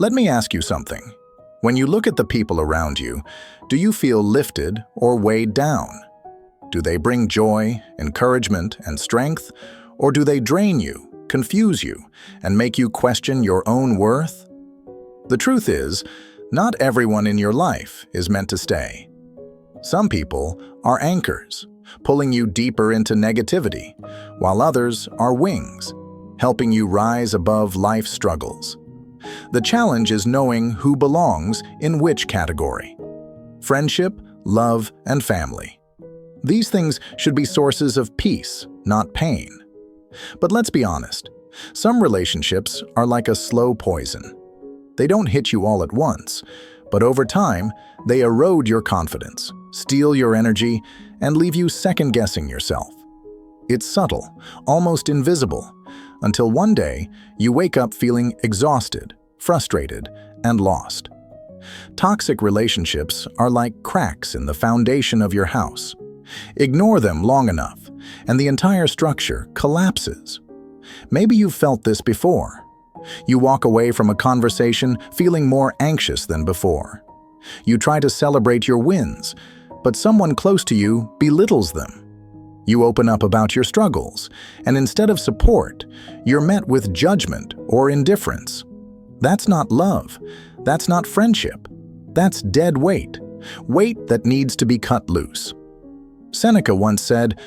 Let me ask you something. When you look at the people around you, do you feel lifted or weighed down? Do they bring joy, encouragement, and strength, or do they drain you, confuse you, and make you question your own worth? The truth is, not everyone in your life is meant to stay. Some people are anchors, pulling you deeper into negativity, while others are wings, helping you rise above life's struggles. The challenge is knowing who belongs in which category. Friendship, love, and family. These things should be sources of peace, not pain. But let's be honest, some relationships are like a slow poison. They don't hit you all at once, but over time, they erode your confidence, steal your energy, and leave you second-guessing yourself. It's subtle, almost invisible, until one day you wake up feeling exhausted, frustrated, and lost. Toxic relationships are like cracks in the foundation of your house. Ignore them long enough, and the entire structure collapses. Maybe you've felt this before. You walk away from a conversation feeling more anxious than before. You try to celebrate your wins, but someone close to you belittles them. You open up about your struggles, and instead of support, you're met with judgment or indifference. That's not love. That's not friendship. That's dead weight, weight that needs to be cut loose. Seneca once said,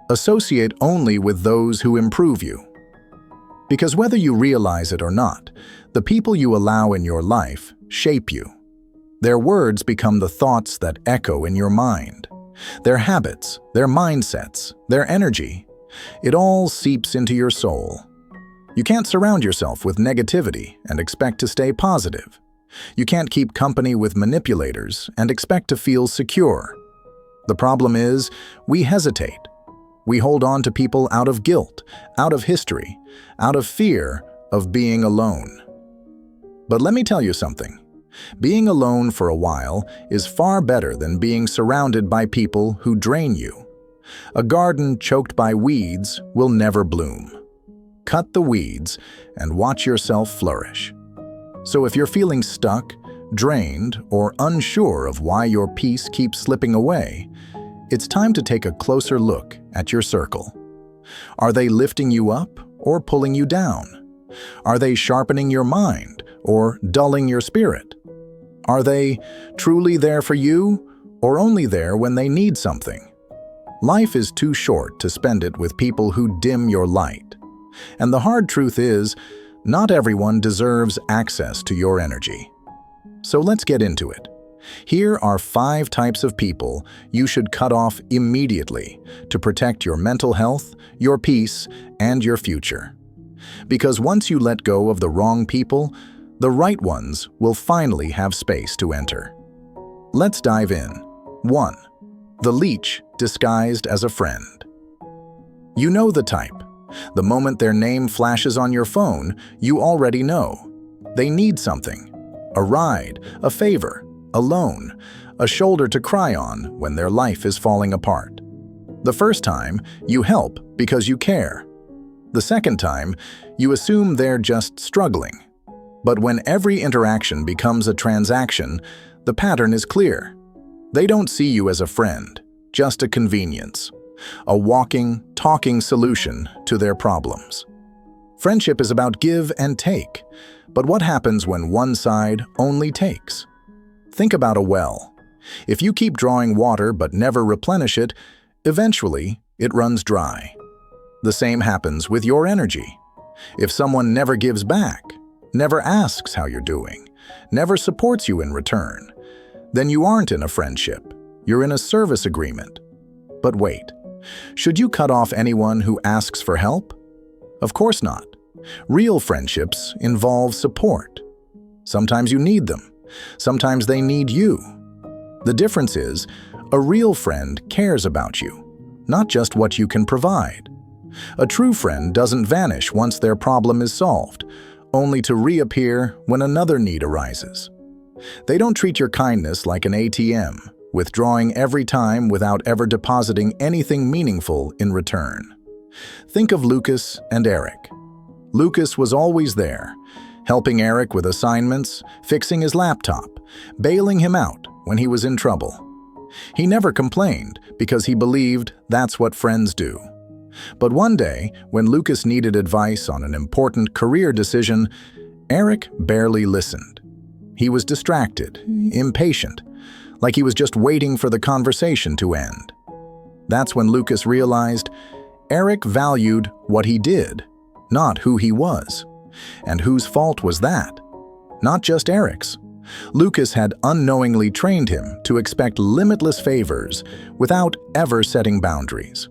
"Associate only with those who improve you." Because whether you realize it or not, the people you allow in your life shape you. Their words become the thoughts that echo in your mind. Their habits, their mindsets, their energy, it all seeps into your soul. You can't surround yourself with negativity and expect to stay positive. You can't keep company with manipulators and expect to feel secure. The problem is, we hesitate. We hold on to people out of guilt, out of history, out of fear of being alone. But let me tell you something. Being alone for a while is far better than being surrounded by people who drain you. A garden choked by weeds will never bloom. Cut the weeds and watch yourself flourish. So if you're feeling stuck, drained, or unsure of why your peace keeps slipping away, it's time to take a closer look at your circle. Are they lifting you up or pulling you down? Are they sharpening your mind or dulling your spirit? Are they truly there for you or only there when they need something? Life is too short to spend it with people who dim your light. And the hard truth is, not everyone deserves access to your energy. So let's get into it. Here are 5 types of people you should cut off immediately to protect your mental health, your peace, and your future. Because once you let go of the wrong people, the right ones will finally have space to enter. Let's dive in. 1. The leech disguised as a friend. You know the type. The moment their name flashes on your phone, you already know. They need something. A ride, a favor, a loan, a shoulder to cry on when their life is falling apart. The first time, you help because you care. The second time, you assume they're just struggling. But when every interaction becomes a transaction, the pattern is clear. They don't see you as a friend, just a convenience, a walking, talking solution to their problems. Friendship is about give and take, but what happens when one side only takes? Think about a well. If you keep drawing water but never replenish it, eventually it runs dry. The same happens with your energy. If someone never gives back, never asks how you're doing, never supports you in return, then you aren't in a friendship. You're in a service agreement. But wait, should you cut off anyone who asks for help? Of course not. Real friendships involve support. Sometimes you need them. Sometimes they need you. The difference is, a real friend cares about you, not just what you can provide. A true friend doesn't vanish once their problem is solved, only to reappear when another need arises. They don't treat your kindness like an ATM, withdrawing every time without ever depositing anything meaningful in return. Think of Lucas and Eric. Lucas was always there, helping Eric with assignments, fixing his laptop, bailing him out when he was in trouble. He never complained because he believed that's what friends do. But one day, when Lucas needed advice on an important career decision, Eric barely listened. He was distracted, impatient, like he was just waiting for the conversation to end. That's when Lucas realized Eric valued what he did, not who he was. And whose fault was that? Not just Eric's. Lucas had unknowingly trained him to expect limitless favors without ever setting boundaries.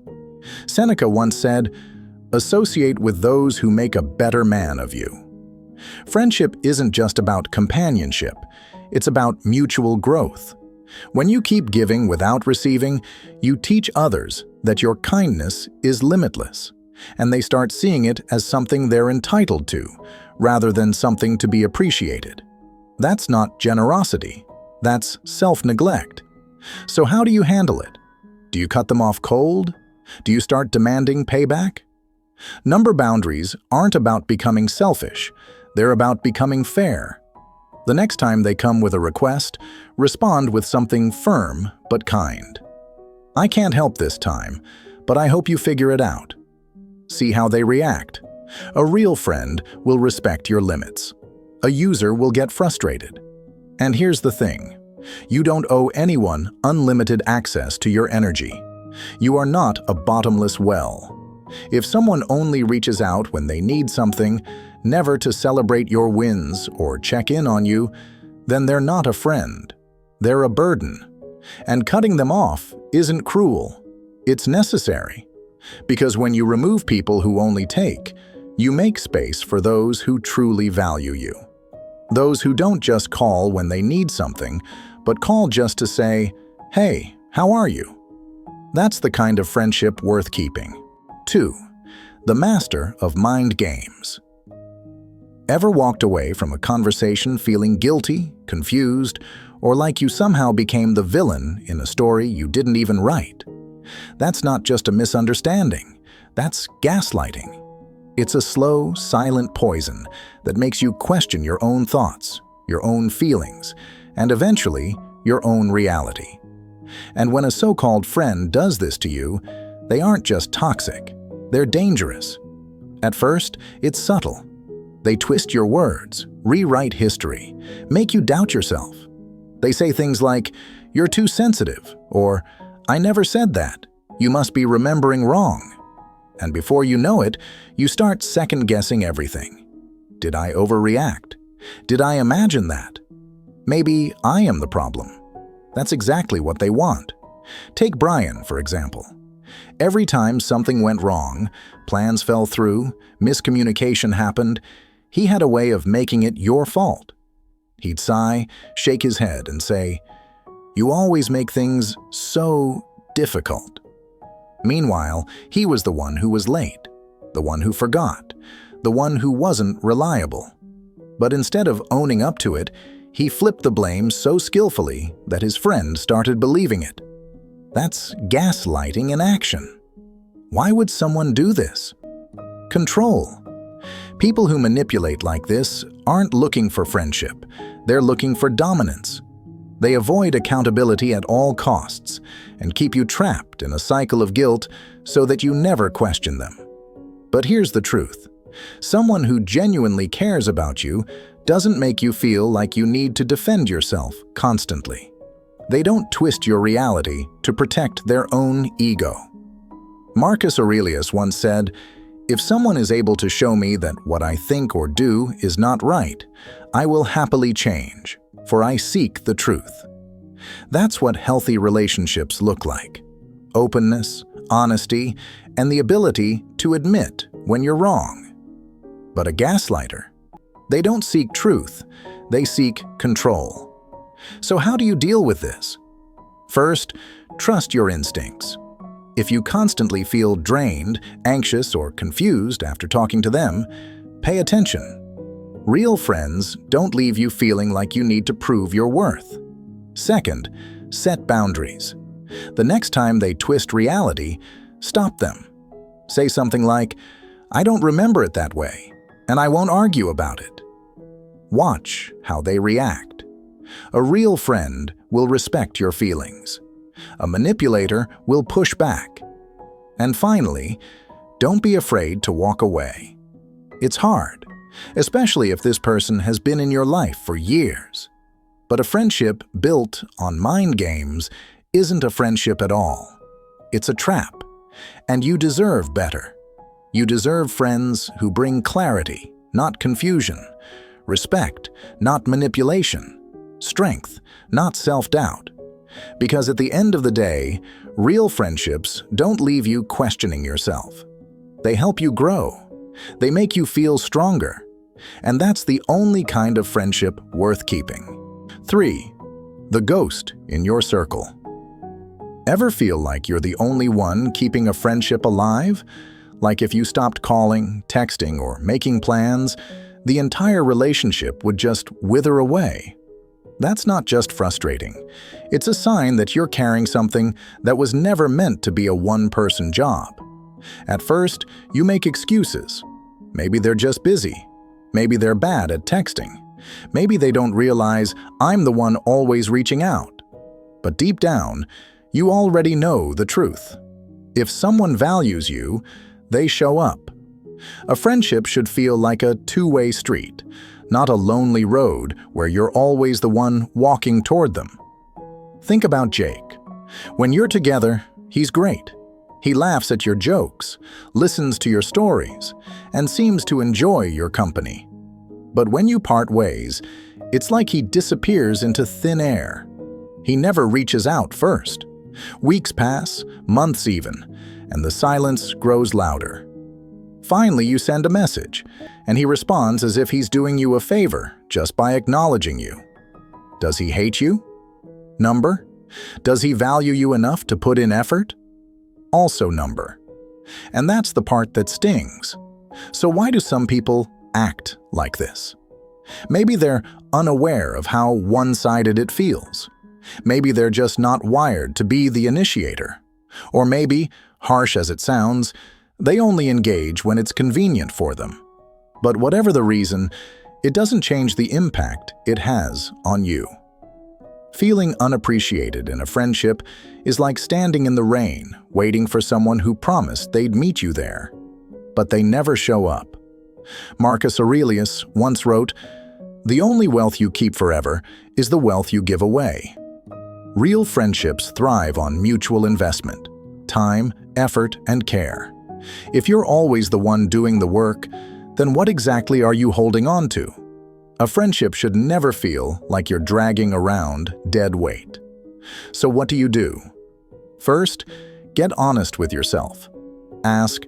Seneca once said, "Associate with those who make a better man of you." Friendship isn't just about companionship, it's about mutual growth. When you keep giving without receiving, you teach others that your kindness is limitless, and they start seeing it as something they're entitled to, rather than something to be appreciated. That's not generosity, that's self-neglect. So how do you handle it? Do you cut them off cold? Do you start demanding payback? Number boundaries aren't about becoming selfish, they're about becoming fair. The next time they come with a request, respond with something firm but kind. "I can't help this time, but I hope you figure it out." See how they react. A real friend will respect your limits. A user will get frustrated. And here's the thing. You don't owe anyone unlimited access to your energy. You are not a bottomless well. If someone only reaches out when they need something, never to celebrate your wins or check in on you, then they're not a friend. They're a burden. And cutting them off isn't cruel. It's necessary. Because when you remove people who only take, you make space for those who truly value you. Those who don't just call when they need something, but call just to say, "Hey, how are you?" That's the kind of friendship worth keeping. 2. The master of mind games. Ever walked away from a conversation feeling guilty, confused, or like you somehow became the villain in a story you didn't even write? That's not just a misunderstanding. That's gaslighting. It's a slow, silent poison that makes you question your own thoughts, your own feelings, and eventually, your own reality. And when a so-called friend does this to you, they aren't just toxic, they're dangerous. At first, it's subtle. They twist your words, rewrite history, make you doubt yourself. They say things like, "You're too sensitive," or "I never said that. You must be remembering wrong." And before you know it, you start second-guessing everything. Did I overreact? Did I imagine that? Maybe I am the problem. That's exactly what they want. Take Brian, for example. Every time something went wrong, plans fell through, miscommunication happened, he had a way of making it your fault. He'd sigh, shake his head, and say, "You always make things so difficult." Meanwhile, he was the one who was late, the one who forgot, the one who wasn't reliable. But instead of owning up to it, he flipped the blame so skillfully that his friend started believing it. That's gaslighting in action. Why would someone do this? Control. People who manipulate like this aren't looking for friendship. They're looking for dominance. They avoid accountability at all costs and keep you trapped in a cycle of guilt so that you never question them. But here's the truth. Someone who genuinely cares about you doesn't make you feel like you need to defend yourself constantly. They don't twist your reality to protect their own ego. Marcus Aurelius once said, "If someone is able to show me that what I think or do is not right, I will happily change, for I seek the truth." That's what healthy relationships look like. Openness, honesty, and the ability to admit when you're wrong. But a gaslighter, they don't seek truth, they seek control. So how do you deal with this? First, trust your instincts. If you constantly feel drained, anxious, or confused after talking to them, pay attention. Real friends don't leave you feeling like you need to prove your worth. Second, set boundaries. The next time they twist reality, stop them. Say something like, "I don't remember it that way, and I won't argue about it." Watch how they react. A real friend will respect your feelings. A manipulator will push back. And finally, don't be afraid to walk away. It's hard, especially if this person has been in your life for years. But a friendship built on mind games isn't a friendship at all. It's a trap, and you deserve better. You deserve friends who bring clarity, not confusion, respect, not manipulation, strength, not self-doubt. Because at the end of the day, real friendships don't leave you questioning yourself. They help you grow. They make you feel stronger. And that's the only kind of friendship worth keeping. 3. The ghost in your circle. Ever feel like you're the only one keeping a friendship alive? Like if you stopped calling, texting, or making plans, the entire relationship would just wither away. That's not just frustrating. It's a sign that you're carrying something that was never meant to be a one-person job. At first, you make excuses. Maybe they're just busy. Maybe they're bad at texting. Maybe they don't realize I'm the one always reaching out. But deep down, you already know the truth. If someone values you, they show up. A friendship should feel like a two-way street, not a lonely road where you're always the one walking toward them. Think about Jake. When you're together, he's great. He laughs at your jokes, listens to your stories, and seems to enjoy your company. But when you part ways, it's like he disappears into thin air. He never reaches out first. Weeks pass, months even, and the silence grows louder. Finally, you send a message, and he responds as if he's doing you a favor just by acknowledging you. Does he hate you? Number? Does he value you enough to put in effort? Also number. And that's the part that stings. So why do some people act like this? Maybe they're unaware of how one-sided it feels. Maybe they're just not wired to be the initiator. Or maybe, harsh as it sounds, they only engage when it's convenient for them. But whatever the reason, it doesn't change the impact it has on you. Feeling unappreciated in a friendship is like standing in the rain, waiting for someone who promised they'd meet you there. But they never show up. Marcus Aurelius once wrote, "The only wealth you keep forever is the wealth you give away." Real friendships thrive on mutual investment, time, effort, and care. If you're always the one doing the work, then what exactly are you holding on to? A friendship should never feel like you're dragging around dead weight. So what do? First, get honest with yourself. Ask,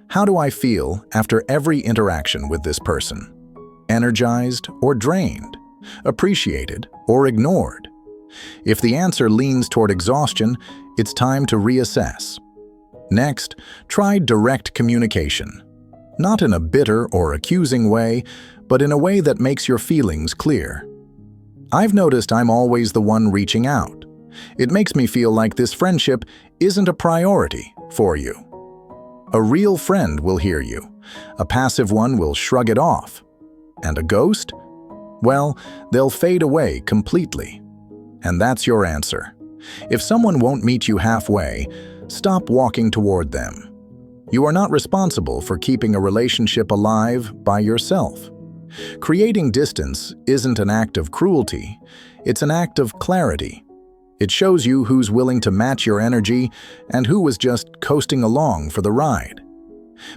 how do I feel after every interaction with this person? Energized or drained? Appreciated or ignored? If the answer leans toward exhaustion, it's time to reassess. Next, try direct communication. Not in a bitter or accusing way, but in a way that makes your feelings clear. I've noticed I'm always the one reaching out. It makes me feel like this friendship isn't a priority for you. A real friend will hear you. A passive one will shrug it off. And a ghost? Well, they'll fade away completely. And that's your answer. If someone won't meet you halfway, stop walking toward them. You are not responsible for keeping a relationship alive by yourself. Creating distance isn't an act of cruelty, it's an act of clarity. It shows you who's willing to match your energy and who is just coasting along for the ride.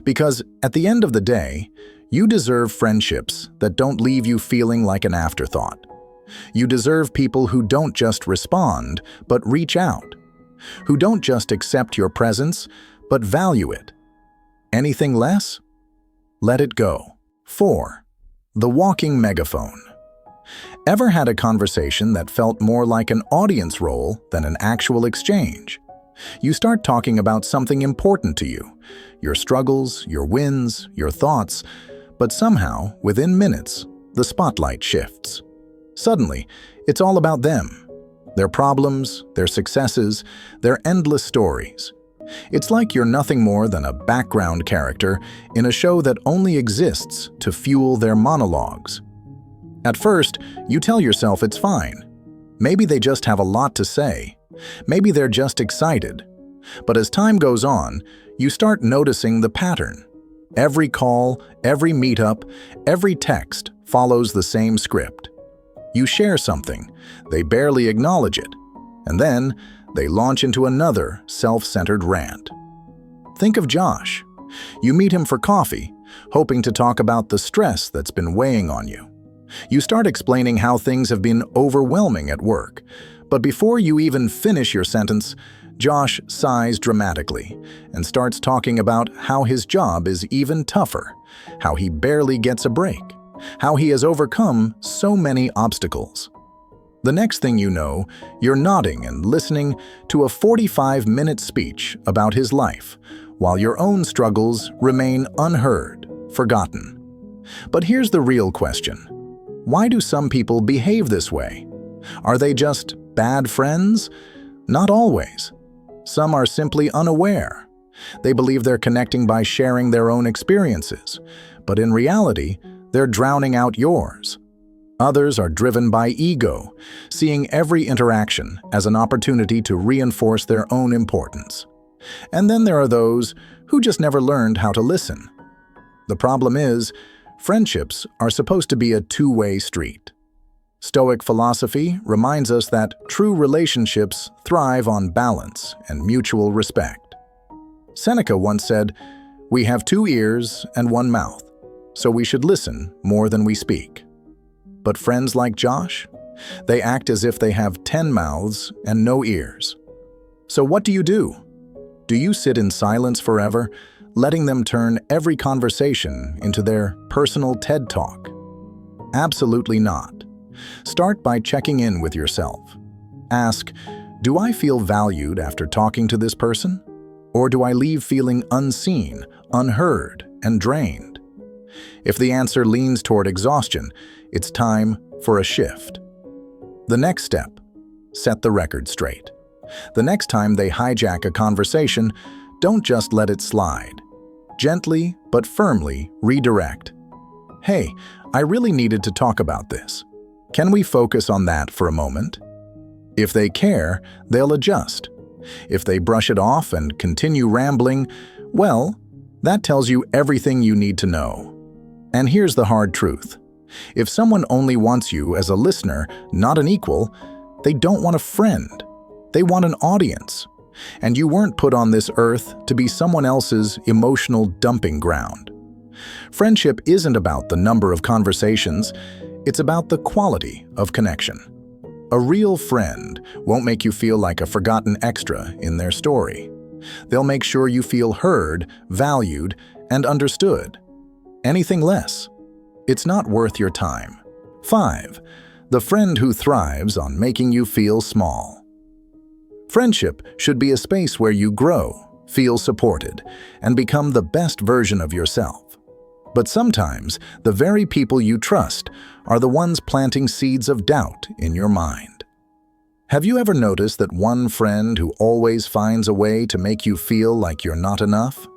Because at the end of the day, you deserve friendships that don't leave you feeling like an afterthought. You deserve people who don't just respond, but reach out. Who don't just accept your presence, but value it. Anything less? Let it go. 4. The walking megaphone. Ever had a conversation that felt more like an audience role than an actual exchange? You start talking about something important to you, your struggles, your wins, your thoughts, but somehow, within minutes, the spotlight shifts. Suddenly, it's all about them, their problems, their successes, their endless stories. It's like you're nothing more than a background character in a show that only exists to fuel their monologues. At first, you tell yourself it's fine. Maybe they just have a lot to say. Maybe they're just excited. But as time goes on, you start noticing the pattern. Every call, every meetup, every text follows the same script. You share something, they barely acknowledge it, and then they launch into another self-centered rant. Think of Josh. You meet him for coffee, hoping to talk about the stress that's been weighing on you. You start explaining how things have been overwhelming at work, but before you even finish your sentence, Josh sighs dramatically and starts talking about how his job is even tougher, how he barely gets a break, how he has overcome so many obstacles. The next thing you know, you're nodding and listening to a 45-minute speech about his life, while your own struggles remain unheard, forgotten. But here's the real question. Why do some people behave this way? Are they just bad friends? Not always. Some are simply unaware. They believe they're connecting by sharing their own experiences, but in reality, they're drowning out yours. Others are driven by ego, seeing every interaction as an opportunity to reinforce their own importance. And then there are those who just never learned how to listen. The problem is, friendships are supposed to be a two-way street. Stoic philosophy reminds us that true relationships thrive on balance and mutual respect. Seneca once said, "We have 2 ears and 1 mouth, so we should listen more than we speak." But friends like Josh, they act as if they have 10 mouths and no ears. So what do? Do you sit in silence forever, letting them turn every conversation into their personal TED Talk? Absolutely not. Start by checking in with yourself. Ask, do I feel valued after talking to this person? Or do I leave feeling unseen, unheard, and drained? If the answer leans toward exhaustion, it's time for a shift. The next step, set the record straight. The next time they hijack a conversation, don't just let it slide. Gently but firmly redirect. Hey, I really needed to talk about this. Can we focus on that for a moment? If they care, they'll adjust. If they brush it off and continue rambling, well, that tells you everything you need to know. And here's the hard truth. If someone only wants you as a listener, not an equal, they don't want a friend. They want an audience. And you weren't put on this earth to be someone else's emotional dumping ground. Friendship isn't about the number of conversations, it's about the quality of connection. A real friend won't make you feel like a forgotten extra in their story. They'll make sure you feel heard, valued, and understood. Anything less, it's not worth your time. 5. The friend who thrives on making you feel small. Friendship should be a space where you grow, feel supported, and become the best version of yourself. But sometimes, the very people you trust are the ones planting seeds of doubt in your mind. Have you ever noticed that one friend who always finds a way to make you feel like you're not enough?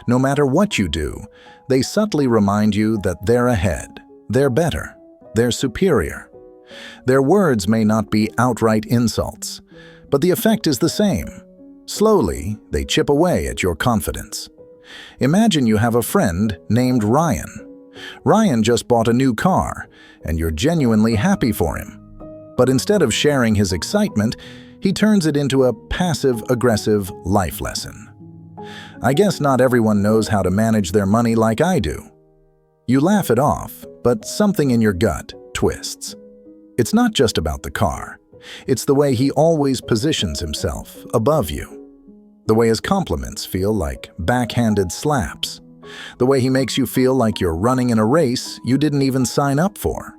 No matter what you do, they subtly remind you that they're ahead, they're better, they're superior. Their words may not be outright insults, but the effect is the same. Slowly, they chip away at your confidence. Imagine you have a friend named Ryan. Ryan just bought a new car, and you're genuinely happy for him. But instead of sharing his excitement, he turns it into a passive-aggressive life lesson. I guess not everyone knows how to manage their money like I do. You laugh it off, but something in your gut twists. It's not just about the car. It's the way he always positions himself above you. The way his compliments feel like backhanded slaps. The way he makes you feel like you're running in a race you didn't even sign up for.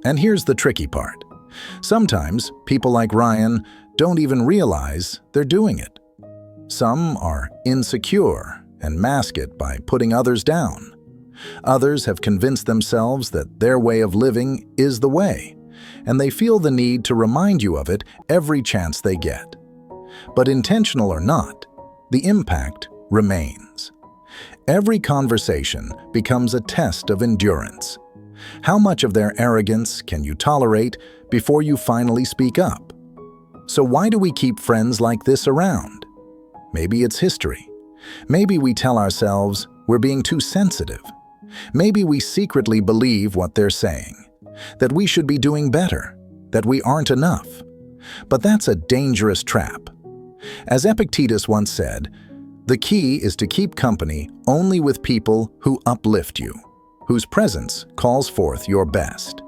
And here's the tricky part. Sometimes people like Ryan don't even realize they're doing it. Some are insecure and mask it by putting others down. Others have convinced themselves that their way of living is the way, and they feel the need to remind you of it every chance they get. But intentional or not, the impact remains. Every conversation becomes a test of endurance. How much of their arrogance can you tolerate before you finally speak up? So why do we keep friends like this around? Maybe it's history. Maybe we tell ourselves we're being too sensitive. Maybe we secretly believe what they're saying, that we should be doing better, that we aren't enough. But that's a dangerous trap. As Epictetus once said, the key is to keep company only with people who uplift you, whose presence calls forth your best.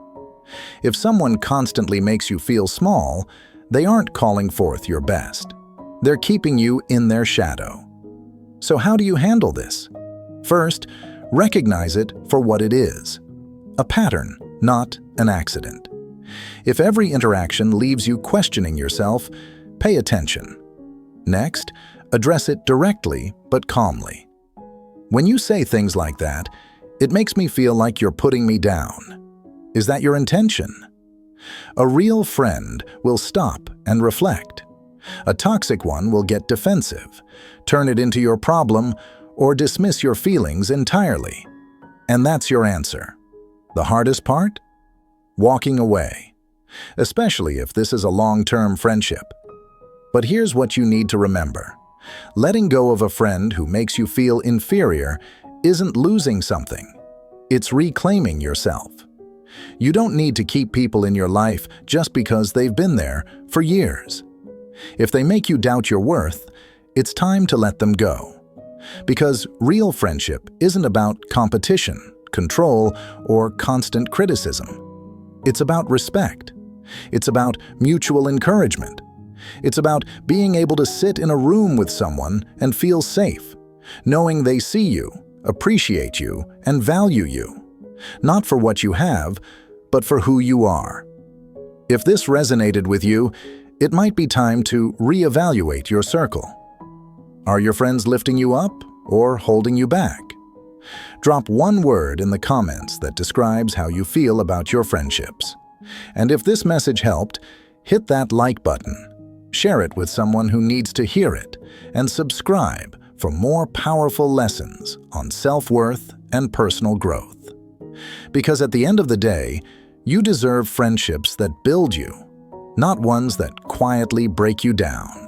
If someone constantly makes you feel small, they aren't calling forth your best. They're keeping you in their shadow. So how do you handle this? First, recognize it for what it is: a pattern, not an accident. If every interaction leaves you questioning yourself, pay attention. Next, address it directly but calmly. When you say things like that, "It makes me feel like you're putting me down." Is that your intention? A real friend will stop and reflect. A toxic one will get defensive, turn it into your problem, or dismiss your feelings entirely. And that's your answer. The hardest part? Walking away, especially if this is a long-term friendship. But here's what you need to remember. Letting go of a friend who makes you feel inferior isn't losing something. It's reclaiming yourself. You don't need to keep people in your life just because they've been there for years. If they make you doubt your worth, it's time to let them go. Because real friendship isn't about competition, control, or constant criticism. It's about respect. It's about mutual encouragement. It's about being able to sit in a room with someone and feel safe, knowing they see you, appreciate you, and value you. Not for what you have, but for who you are. If this resonated with you, it might be time to reevaluate your circle. Are your friends lifting you up or holding you back? Drop one word in the comments that describes how you feel about your friendships. And if this message helped, hit that like button, share it with someone who needs to hear it, and subscribe for more powerful lessons on self-worth and personal growth. Because at the end of the day, you deserve friendships that build you, not ones that quietly break you down.